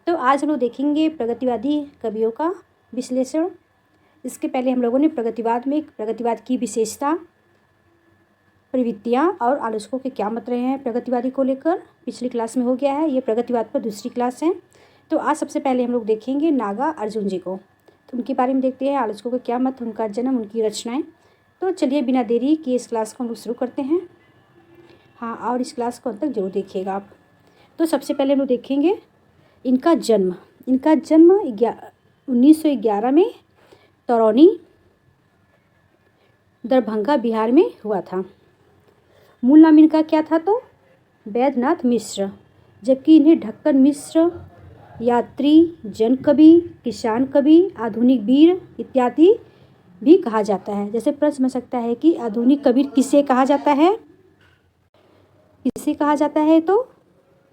तो आज हम लोग देखेंगे प्रगतिवादी कवियों का विश्लेषण। इसके पहले हम लोगों ने प्रगतिवाद की विशेषता, प्रवृत्तियाँ और आलोचकों के क्या मत रहे हैं प्रगतिवादी को लेकर, पिछली क्लास में हो गया है। ये प्रगतिवाद पर दूसरी क्लास है। तो आज सबसे पहले हम लोग देखेंगे नागार्जुन जी को। तो उनके बारे में देखते हैं, आलोचकों के क्या मत, उनका जन्म, उनकी रचनाएँ। तो चलिए बिना देरी किए इस क्लास को हम लोग शुरू करते हैं। हाँ, और इस क्लास को अंत तक जरूर देखिएगा आप। तो सबसे पहले हम लोग देखेंगे इनका जन्म। 1911 में तरौनी, दरभंगा, बिहार में हुआ था। मूल नाम इनका क्या था? तो वैद्यनाथ मिश्र, जबकि इन्हें ढक्कन मिश्र, यात्री, जन कवि, किसान कवि, आधुनिक वीर इत्यादि भी कहा जाता है। जैसे प्रश्न बन सकता है कि आधुनिक कवि किसे कहा जाता है? किसे कहा जाता है? तो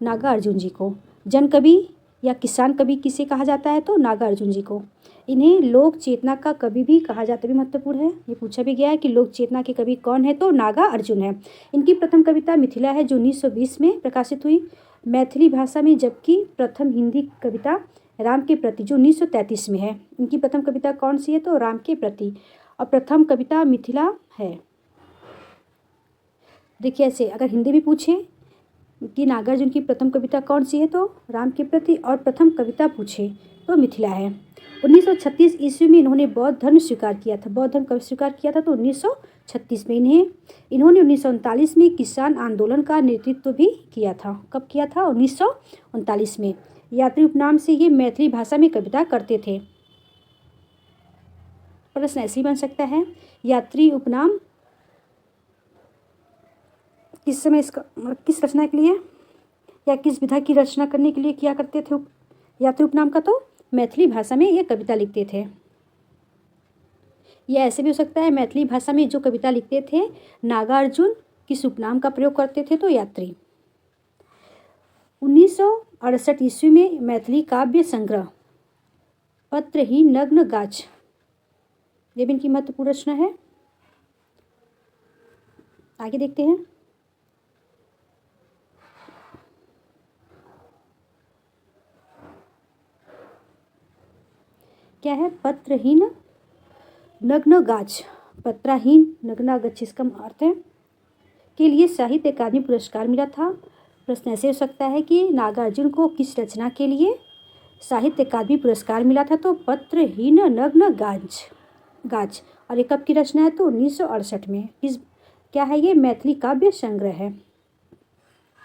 नागार्जुन जी को। जन कवि या किसान कवि किसे कहा जाता है? तो नागार्जुन जी को। इन्हें लोक चेतना का कवि भी कहा जाता है, भी महत्वपूर्ण है। ये पूछा भी गया है कि लोक चेतना के कवि कौन है? तो नागार्जुन है। इनकी प्रथम कविता मिथिला है, जो 1920 में प्रकाशित हुई मैथिली भाषा में, जबकि प्रथम हिंदी कविता राम के प्रति, जो 1933 में है। इनकी प्रथम कविता कौन सी है? तो राम के प्रति, और प्रथम कविता मिथिला है। देखिए, ऐसे अगर हिंदी भी पूछे कि नागार्जुन की प्रथम कविता कौन सी है, तो राम के प्रति, और प्रथम कविता पूछे तो मिथिला है। 1936 ईस्वी में इन्होंने बौद्ध धर्म स्वीकार किया था। बौद्ध धर्म कब स्वीकार किया था? तो 1936 में। इन्होंने 1939 में किसान आंदोलन का नेतृत्व भी किया था। कब किया था? 1939 में। यात्री उपनाम से ये मैथिली भाषा में कविता करते थे। प्रश्न ऐसे ही बन सकता है, यात्री उपनाम किस समय किस रचना के लिए या किस विधा की रचना करने के लिए किया करते थे यात्री उपनाम का? तो मैथिली भाषा में ये कविता लिखते थे। यह ऐसे भी हो सकता है, मैथिली भाषा में जो कविता लिखते थे नागार्जुन किस उपनाम का प्रयोग करते थे? तो यात्री। 1968 ईस्वी में मैथिली काव्य संग्रह पत्रहीन नग्न गाछ, ये भी इनकी महत्वपूर्ण रचना है। आगे देखते हैं। क्या है? पत्रहीन नग्न गाछ, पत्राहीन नग्न गाछ, इसका अर्थ है के लिए साहित्य अकादमी पुरस्कार मिला था। प्रश्न ऐसे हो सकता है कि नागार्जुन को किस रचना के लिए साहित्य अकादमी पुरस्कार मिला था? तो पत्रहीन नग्न गाछ। और ये कब की रचना है? तो 1968 में। क्या है ये? मैथिली काव्य संग्रह है।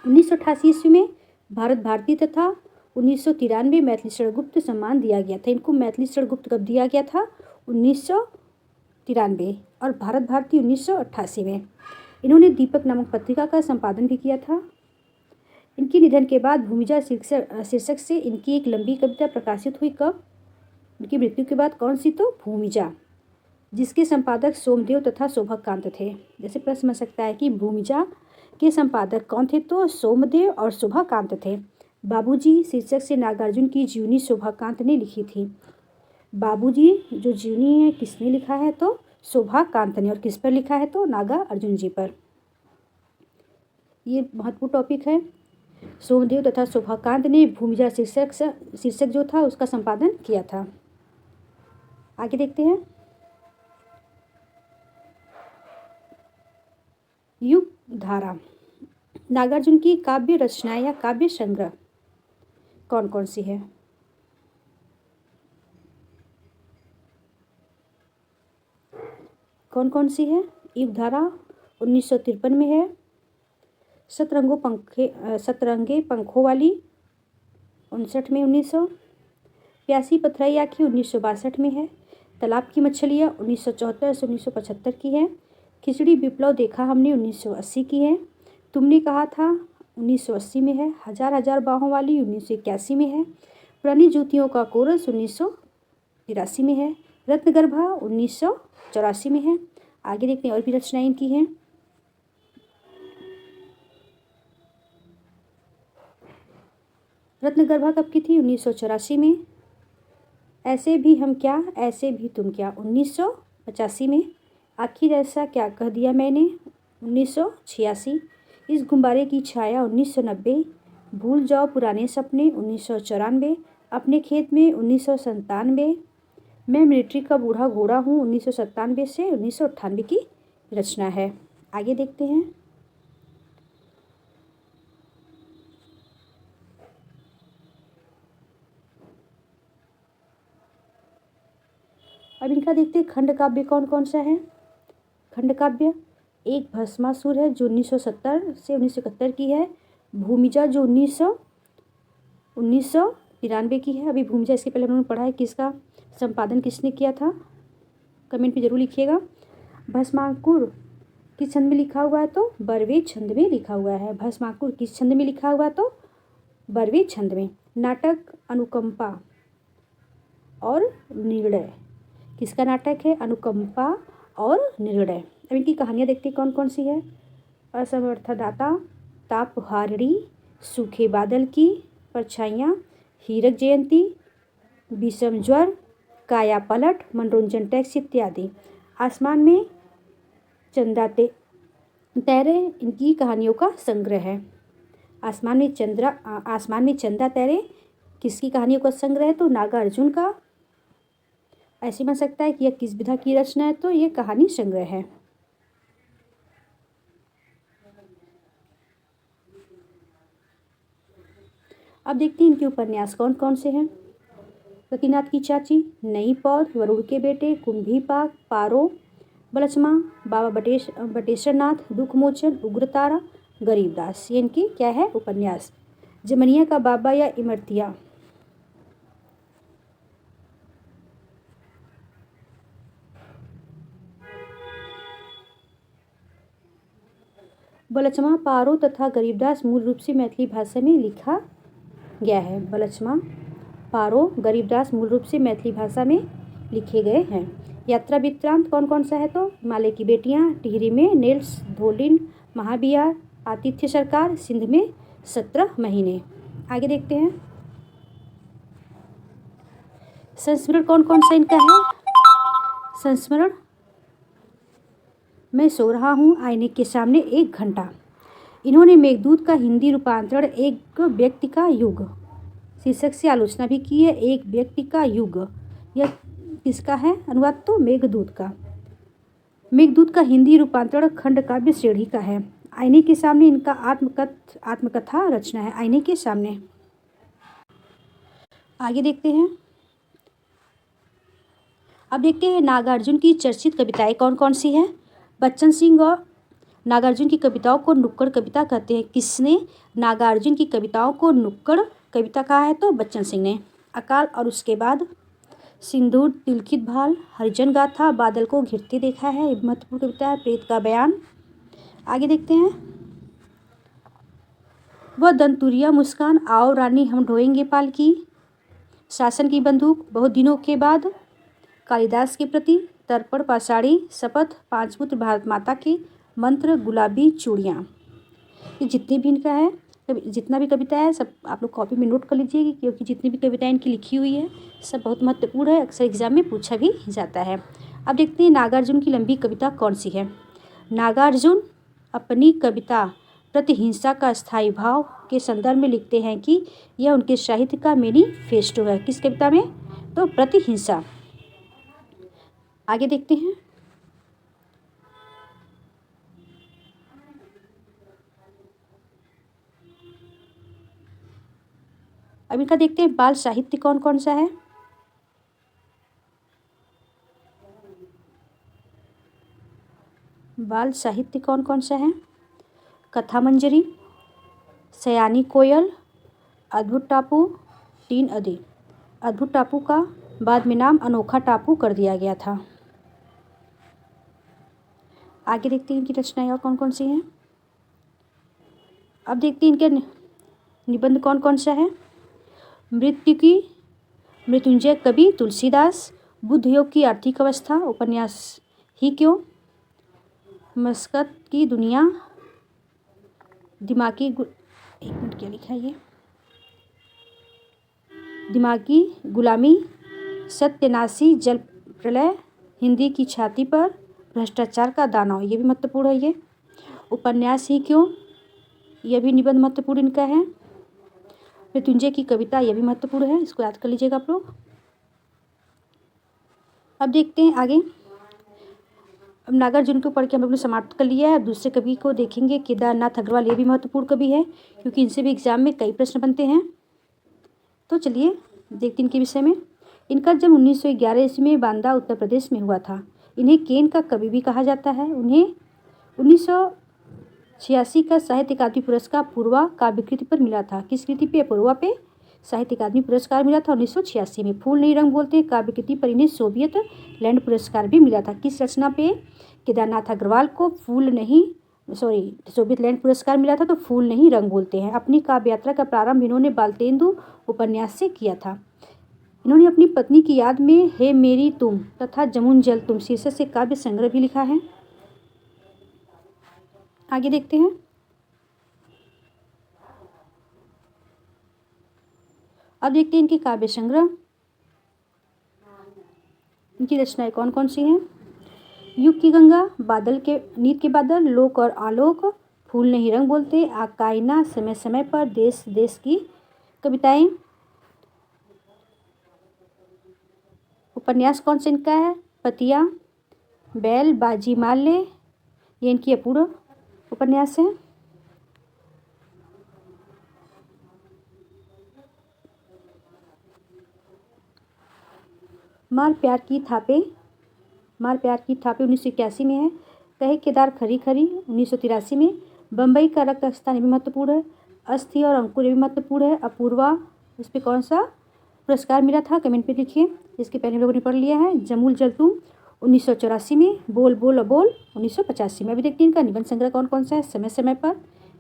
1988 ईस्वी में भारत भारती तथा 1993 मैथिली षडगुप्त सम्मान दिया गया था। इनको मैथिली षडगुप्त कब दिया गया था? 1993, और भारत भारती 1988 में। इन्होंने दीपक नामक पत्रिका का संपादन भी किया था। इनके निधन के बाद भूमिजा शीर्षक से इनकी एक लंबी कविता प्रकाशित हुई। कब? उनकी मृत्यु के बाद। कौन सी? तो भूमिजा, जिसके संपादक सोमदेव तथा शोभाकांत थे। जैसे प्रश्न बन सकता है कि भूमिजा के संपादक कौन थे? तो सोमदेव और शोभाकांत थे। बाबूजी शीर्षक से नागार्जुन की जीवनी शोभाकांत ने लिखी थी। बाबूजी जो जीवनी है किसने लिखा है? तो शोभाकांत ने। और किस पर लिखा है? तो नागार्जुन जी पर। ये महत्वपूर्ण टॉपिक है। सोमदेव तथा शोभाकांत ने भूमिजा शीर्षक जो था उसका संपादन किया था। आगे देखते हैं। युग धारा। नागार्जुन की काव्य रचनाएं या काव्य संग्रह कौन कौन सी है? कौन कौन सी है? युगधारा 1953 में है। सतरंगे पंखों वाली 59 में। 1900। प्यासी पथराई आँखें 1962 में है। तालाब की मछलियाँ 1974 से 1975 की है। खिचड़ी विप्लव देखा हमने 1980 की है। तुमने कहा था 1980 में है। हजार हजार बाहों वाली 1981 में है। पुरानी जूतियों का कोरस 1983 में है। रत्नगर्भा 1984 में है। आगे देखते हैं और भी रचनाएं इनकी हैं। रत्नगर्भा कब की थी? 1984 में। ऐसे भी हम क्या, ऐसे भी तुम क्या 1985 में। आखिर ऐसा क्या कह दिया मैंने 1986। इस गुब्बारे की छाया 1990। भूल जाओ पुराने सपने 1994। अपने खेत में 1997, मैं मिलिट्री का बूढ़ा घोड़ा हूँ 1997 से 1998 की रचना है। आगे देखते हैं। अब इनका देखते हैं खंड काव्य कौन कौन सा है। खंड काव्य एक भस्मासुर है जो 1970 से 1971 की है। भूमिजा जो 1993 की है। अभी भूमिजा इसके पहले हम लोगों ने पढ़ा है, किसका संपादन किसने किया था, कमेंट में जरूर लिखिएगा। भस्माकुर किस छंद में लिखा हुआ है तो बरवे छंद में लिखा हुआ है। भस्माकुर किस छंद में लिखा हुआ तो बरवे छंद में। नाटक अनुकंपा और निर्णय किसका नाटक है, अनुकंपा और निर्णय। अब इनकी कहानियाँ देखते हैं कौन कौन सी है। असमर्थदाता, तापहारिणी, सूखे बादल की परछाइयाँ, हीरक जयंती, विषम ज्वर, काया पलट, मनोरंजन टैक्स इत्यादि। आसमान में चंदा तैरे इनकी कहानियों का संग्रह है। आसमान में चंदा तैरे किसकी कहानियों का संग्रह है तो नागार्जुन का। ऐसे बन सकता है कि यह किस विधा की रचना है तो यह कहानी संग्रह है। अब देखते हैं इनके उपन्यास कौन कौन से हैं। सतीनाथ की चाची, नई पौध, वरुण के बेटे, कुंभी पाक, पारो, बलचमा, बाबा बटेश्वर नाथ, दुखमोचन, उग्रतारा, गरीबदास। ये इनकी क्या है उपन्यास। जमनिया का बाबा या इमरतिया, बलचमा, पारो तथा गरीबदास मूल रूप से मैथिली भाषा में लिखा गया है। बलचमा, पारो, गरीबदास मूल रूप से मैथिली भाषा में लिखे गए हैं। यात्रा वृत्तांत कौन कौन सा है तो हिमालय की बेटियां, टिहरी में नेल्स धोलिन, महाबिहार, आतिथ्य सरकार, सिंध में 17 महीने। आगे देखते हैं। संस्मरण कौन कौन सा इनका है। संस्मरण, मैं सो रहा हूँ आईने के सामने 1 घंटा। इन्होंने मेघदूत का हिंदी रूपांतरण एक व्यक्ति का युग शीर्षक से आलोचना भी की है। एक व्यक्ति का युग, यह किसका है अनुवाद तो मेघदूत का। मेघदूत का हिंदी रूपांतरण खंड काव्य श्रेणी का है। आईने के सामने इनका आत्मकथा रचना है। आईने के सामने। आगे देखते हैं। अब देखते हैं नागार्जुन की चर्चित कविताएं कौन कौन सी हैं। बच्चन सिंह और नागार्जुन की कविताओं को नुक्कड़ कविता कहते हैं। किसने नागार्जुन की कविताओं को नुक्कड़ कविता कहा है तो बच्चन सिंह ने। अकाल और उसके बाद, सिंदूर, तिलकित भाल, हरिजन गाथा, बादल को घिरते देखा है, महत्वपूर्ण कविता है। प्रेत का बयान। आगे देखते हैं। वह दंतुरिया मुस्कान, आओ रानी हम ढोएंगे पालकी, शासन की बंदूक, बहुत दिनों के बाद, कालिदास के प्रति, तर्पण, पाषाणी, शपथ, 5 पुत्र, भारत माता के, मंत्र, गुलाबी चूड़ियाँ। ये जितने भी इनका है, जितना भी कविता है सब आप लोग कॉपी में नोट कर लीजिए, क्योंकि जितनी भी कविताएं इनकी लिखी हुई है सब बहुत महत्वपूर्ण है, अक्सर एग्जाम में पूछा भी जाता है। अब देखते हैं नागार्जुन की लंबी कविता कौन सी है। नागार्जुन अपनी कविता प्रतिहिंसा का स्थायी भाव के संदर्भ में लिखते हैं कि यह उनके साहित्य का मैनिफेस्टो है। किस कविता में तो प्रतिहिंसा। आगे देखते हैं। अब इनका देखते हैं बाल साहित्य कौन कौन सा है। बाल साहित्य कौन कौन सा है। कथा मंजरी, सयानी कोयल, अद्भुत टापू, 3 अदी। अद्भुत टापू का बाद में नाम अनोखा टापू कर दिया गया था। आगे देखते हैं इनकी रचनाएं और कौन कौन सी हैं। अब देखते हैं इनके निबंध कौन कौन सा है। मृत्युंजय कवि तुलसीदास, बुद्ध योग की आर्थिक अवस्था, उपन्यास ही क्यों, मस्कत की दुनिया, दिमागी एक मिनट क्या लिखा है ये, दिमागी गुलामी, सत्यनाशी, जल प्रलय, हिंदी की छाती पर, भ्रष्टाचार का दानव, ये भी महत्वपूर्ण है। ये उपन्यास ही क्यों, यह भी निबंध महत्वपूर्ण इनका है। मृत्युंजय की कविता, यह भी महत्वपूर्ण है, इसको याद कर लीजिएगा आप लोग। अब देखते हैं आगे। अब नागार्जुन को पढ़ के हम लोग ने समाप्त कर लिया है। अब दूसरे कवि को देखेंगे, केदारनाथ अग्रवाल, ये भी महत्वपूर्ण कवि है क्योंकि इनसे भी एग्जाम में कई प्रश्न बनते हैं। तो चलिए देखते हैं इनके विषय में। इनका जन्म 1911 ईस्वी में बांदा, उत्तर प्रदेश में हुआ था। इन्हें केन का कवि भी कहा जाता है। उन्हें 1986 का साहित्य अकादमी पुरस्कार पूर्वा काव्य कृति पर मिला था। किस कृति पे? पूर्वा पे साहित्य अकादमी पुरस्कार मिला था 1986 में। फूल नहीं रंग बोलते काव्य कृति पर इन्हें सोवियत लैंड पुरस्कार भी मिला था। किस रचना पे केदारनाथ अग्रवाल को सोवियत लैंड पुरस्कार मिला था? तो फूल नहीं रंग बोलते हैं। अपनी काव्य यात्रा का प्रारंभ इन्होंने बालतेंदु उपन्यास से किया था। इन्होंने अपनी पत्नी की याद में हे मेरी तुम तथा जमुन जल तुम शीर्षक से काव्य संग्रह भी लिखा है। आगे देखते हैं। अब देखते हैं इनकी काव्य संग्रह, इनकी रचनाएं कौन कौन सी हैं। युग की गंगा, बादल के नीत के बादल, लोक और आलोक, फूल नहीं रंग बोलते, आकाइना, समय समय पर, देश देश की कविताएं। उपन्यास कौन सा इनका है? पतिया, बैल, बाजी माल्य, ये इनकी अपूर्व उपन्यास है। मार प्यार की थापे, 1981 में है। कहे केदार खरी खरी 1983 में। बम्बई का रक्त स्थान भी महत्वपूर्ण है। अस्थि और अंकुर भी महत्वपूर्ण है। अपूर्वा, इस पर कौन सा पुरस्कार मिला था कमेंट पे लिखिए, जिसके पहले हम लोगों ने पढ़ लिया है। जमुल जल तुम 1984 में। बोल बोल अबोल 1985 में। अभी देखते हैं इनका निबंध संग्रह कौन कौन सा है। समय समय पर,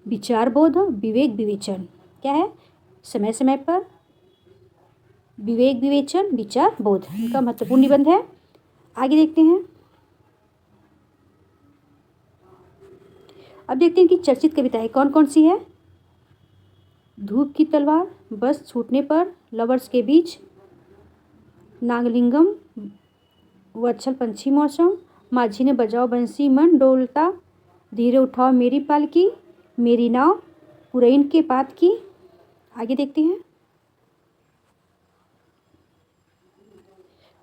विचार बोध, विवेक विवेचन, क्या है? समय समय पर, विवेक विवेचन, विचार बोध, इनका महत्वपूर्ण निबंध है। आगे देखते हैं। अब देखते हैं कि चर्चित कविताएं कौन कौन सी है। धूप की तलवार, बस छूटने पर, लवर्स के बीच, नागलिंगम, वत्सल पंछी मौसम, माझी ने बजाओ बंसी मन डोलता, धीरे उठाओ मेरी पालकी, मेरी नाव, पुरैन के पात की। आगे देखते हैं।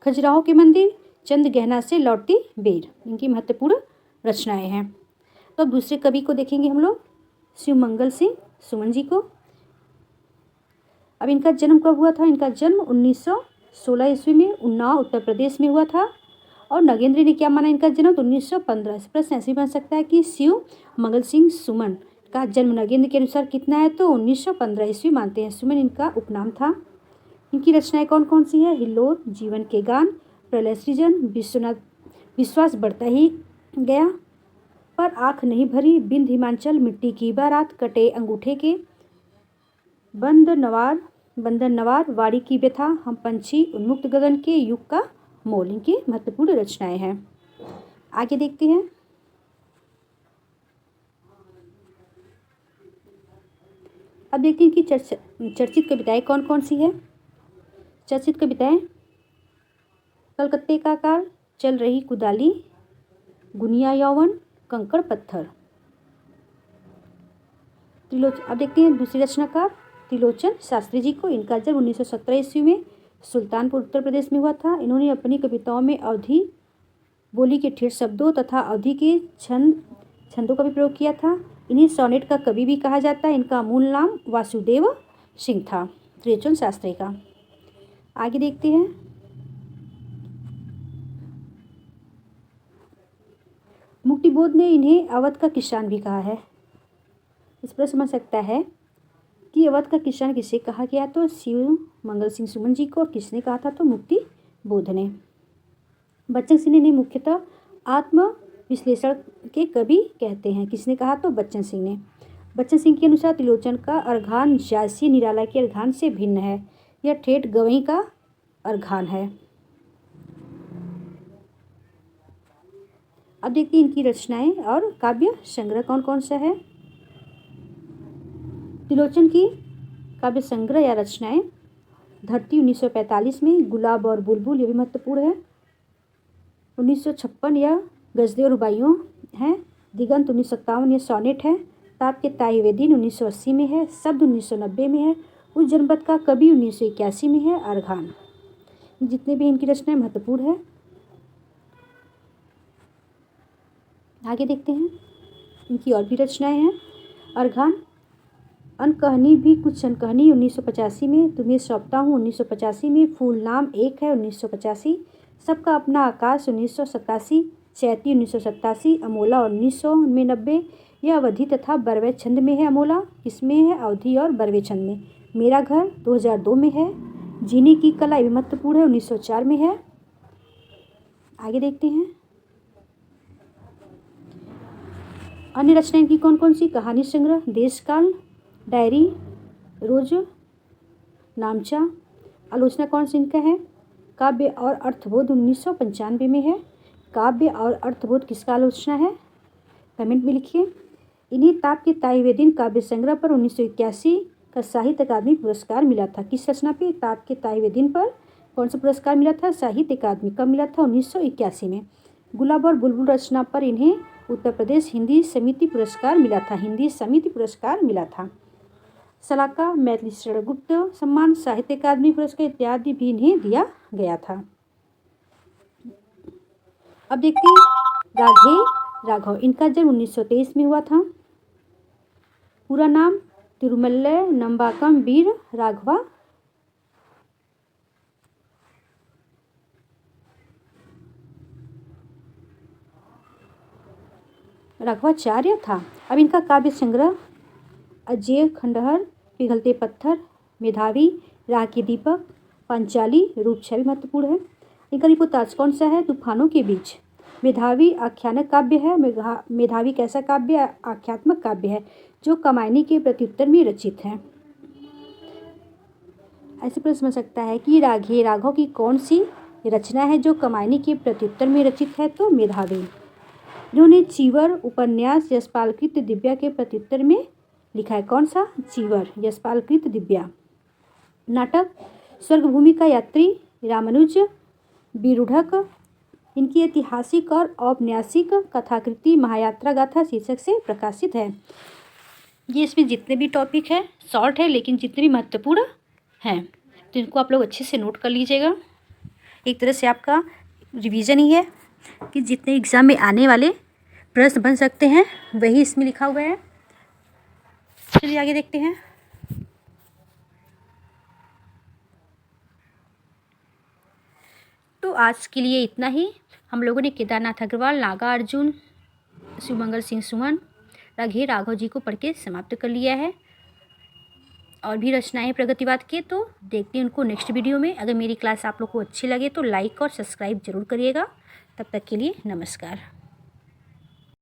खजुराहो के मंदिर, चंद गहना से लौटती बेर, इनकी महत्वपूर्ण रचनाएं हैं। तो अब दूसरे कवि को देखेंगे हम लोग, शिवमंगल सिंह सुमन जी को। अब इनका जन्म कब हुआ था? इनका जन्म 1916 ईस्वी में उन्नाव, उत्तर प्रदेश में हुआ था। और नगेंद्र ने क्या माना इनका जन्म? तो 1915। प्रश्न ऐसे बन सकता है कि शिव मंगल सिंह सुमन का जन्म नगेंद्र के अनुसार कितना है? तो 1915 ईस्वी मानते हैं। सुमन इनका उपनाम था। इनकी रचनाएं कौन कौन सी है? हिल्लोर, जीवन के गान, प्रलय सृजन, विश्वनाथ, विश्वास बढ़ता ही गया, पर आँख नहीं भरी, बिंद हिमांचल, मिट्टी की बारात, कटे अंगूठे के, बंदन नवार, वाड़ी की व्यथा, हम पंछी, उन्मुक्त गगन के, युग का मोल, इनकी महत्वपूर्ण रचनाएं हैं। आगे देखते हैं। अब देखते हैं कि चर्चित कविताएं कौन कौन सी है। चर्चित कविताएं, कलकत्ते का कार, चल रही कुदाली, गुनिया यौवन, कंकड़ पत्थर, अब देखते हैं दूसरी रचनाकार त्रिलोचन शास्त्री जी को। इनका जन्म 1917 ईस्वी में सुल्तानपुर, उत्तर प्रदेश में हुआ था। इन्होंने अपनी कविताओं में अवधी बोली के ठेठ शब्दों तथा अवधी के छंदों का भी प्रयोग किया था। इन्हें सोनेट का कवि भी कहा जाता है। इनका मूल नाम वासुदेव सिंह था, त्रिलोचन शास्त्री का। आगे देखते हैं। मुक्तिबोध ने इन्हें अवध का किसान भी कहा है। इस पर समझ सकता है कि अवध का किसान किसे कहा गया? तो शिव मंगल सिंह सुमन जी को। और किसने कहा था? तो मुक्तिबोध ने। बच्चन सिंह ने मुख्यतः आत्म विश्लेषण के कवि कहते हैं। किसने कहा? तो बच्चन सिंह ने। बच्चन सिंह के अनुसार त्रिलोचन का अर्घान जायसी निराला के अर्घान से भिन्न है। यह ठेठ गवई का अर्घान है। अब देखते हैं इनकी रचनाएं और काव्य संग्रह कौन कौन सा है। त्रिलोचन की काव्य संग्रह या रचनाएं, धरती 1945 में, गुलाब और बुलबुल, ये भी महत्वपूर्ण है। 1956 यह गजलें और रुबाइयों है। दिगंत 1957 यह सोनेट है। ताप के ताए हुए दिन 1980 में है। शब्द 1990 में है। उस जनपद का कवि 1981 में है अर्घान। जितने भी इनकी रचनाएं महत्वपूर्ण है। आगे देखते हैं इनकी और भी रचनाएं हैं। अर्घान अनकहनी भी कुछ अनकहनी 1985 में, तुम्हें सौंपता हूँ 1985 में, फूल नाम एक है 1985, सबका अपना आकाश 1987, चैती 1987, अमोला 1990, यह अवधि तथा बरवे छंद में है। अमोला किसमें है? अवधि और बरवे छंद में। मेरा घर 2002 में है। जीने की कला ये महत्वपूर्ण है 1904 में है। आगे देखते हैं अन्य रचनाएं की कौन कौन सी। कहानी संग्रह, देशकाल, डायरी, रोज, नामचा। आलोचना कौन सी इनका है? काव्य और अर्थबोध 1995 में है। काव्य और अर्थबोध किसका आलोचना है? कमेंट में लिखिए। इन्हें ताप के ताए हुए दिन काव्य संग्रह पर 1981 का साहित्य अकादमी पुरस्कार मिला था। किस रचना पे? ताप के ताए हुए दिन पर कौन सा पुरस्कार मिला था? साहित्य अकादमी। कब मिला था? 1981 में। गुलाब और बुलबुल रचना पर इन्हें उत्तर प्रदेश हिंदी समिति पुरस्कार मिला था। हिंदी समिति पुरस्कार मिला था। सलाका, मैथिली शरण गुप्त सम्मान, साहित्य अकादमी पुरस्कार इत्यादि भी इन्हें दिया गया था। अब देखते हैं राघव। इनका जन्म 1923 में हुआ था। पूरा नाम तिरुमल्ले नंबाकम वीर राघवा। राघवाचार्य था। अब इनका काव्य संग्रह अजय खंडहर, पिघलते पत्थर, मेधावी, राह के दीपक, पांचाली, रूपछवि महत्वपूर्ण है। इनका रिपोर्टाज कौन सा है? तूफानों के बीच। मेधावी आख्यानक काव्य है। मेधावी कैसा काव्य? आख्यात्मक काव्य है जो कामायनी के प्रत्युत्तर में रचित है। ऐसे प्रश्न समझ सकता है कि राघव की कौन सी रचना है जो कामायनी के प्रत्युत्तर में रचित है? तो मेधावी। इन्होंने चीवर उपन्यास यशपालकृत दिव्या के प्रत्युत्तर में लिखा है। कौन सा? चीवर, यशपालकृत दिव्या। नाटक स्वर्गभूमि का यात्री, रामानुज विरूढ़क। इनकी ऐतिहासिक और औपन्यासिक कथाकृति महायात्रा गाथा शीर्षक से प्रकाशित है। ये इसमें जितने भी टॉपिक है शॉर्ट है लेकिन जितने भी महत्वपूर्ण हैं तो इनको आप लोग अच्छे से नोट कर लीजिएगा। एक तरह से आपका रिवीजन ही है कि जितने एग्ज़ाम में आने वाले प्रश्न बन सकते हैं वही इसमें लिखा हुआ है। चलिए आगे देखते हैं। तो आज के लिए इतना ही। हम लोगों ने केदारनाथ अग्रवाल, नागा अर्जुन, शिवमंगल सिंह सुमन, राघव जी को पढ़ के समाप्त कर लिया है। और भी रचनाएं प्रगतिवाद के तो देखते हैं उनको नेक्स्ट वीडियो में। अगर मेरी क्लास आप लोग को अच्छी लगे तो लाइक और सब्सक्राइब जरूर करिएगा। तब तक के लिए नमस्कार।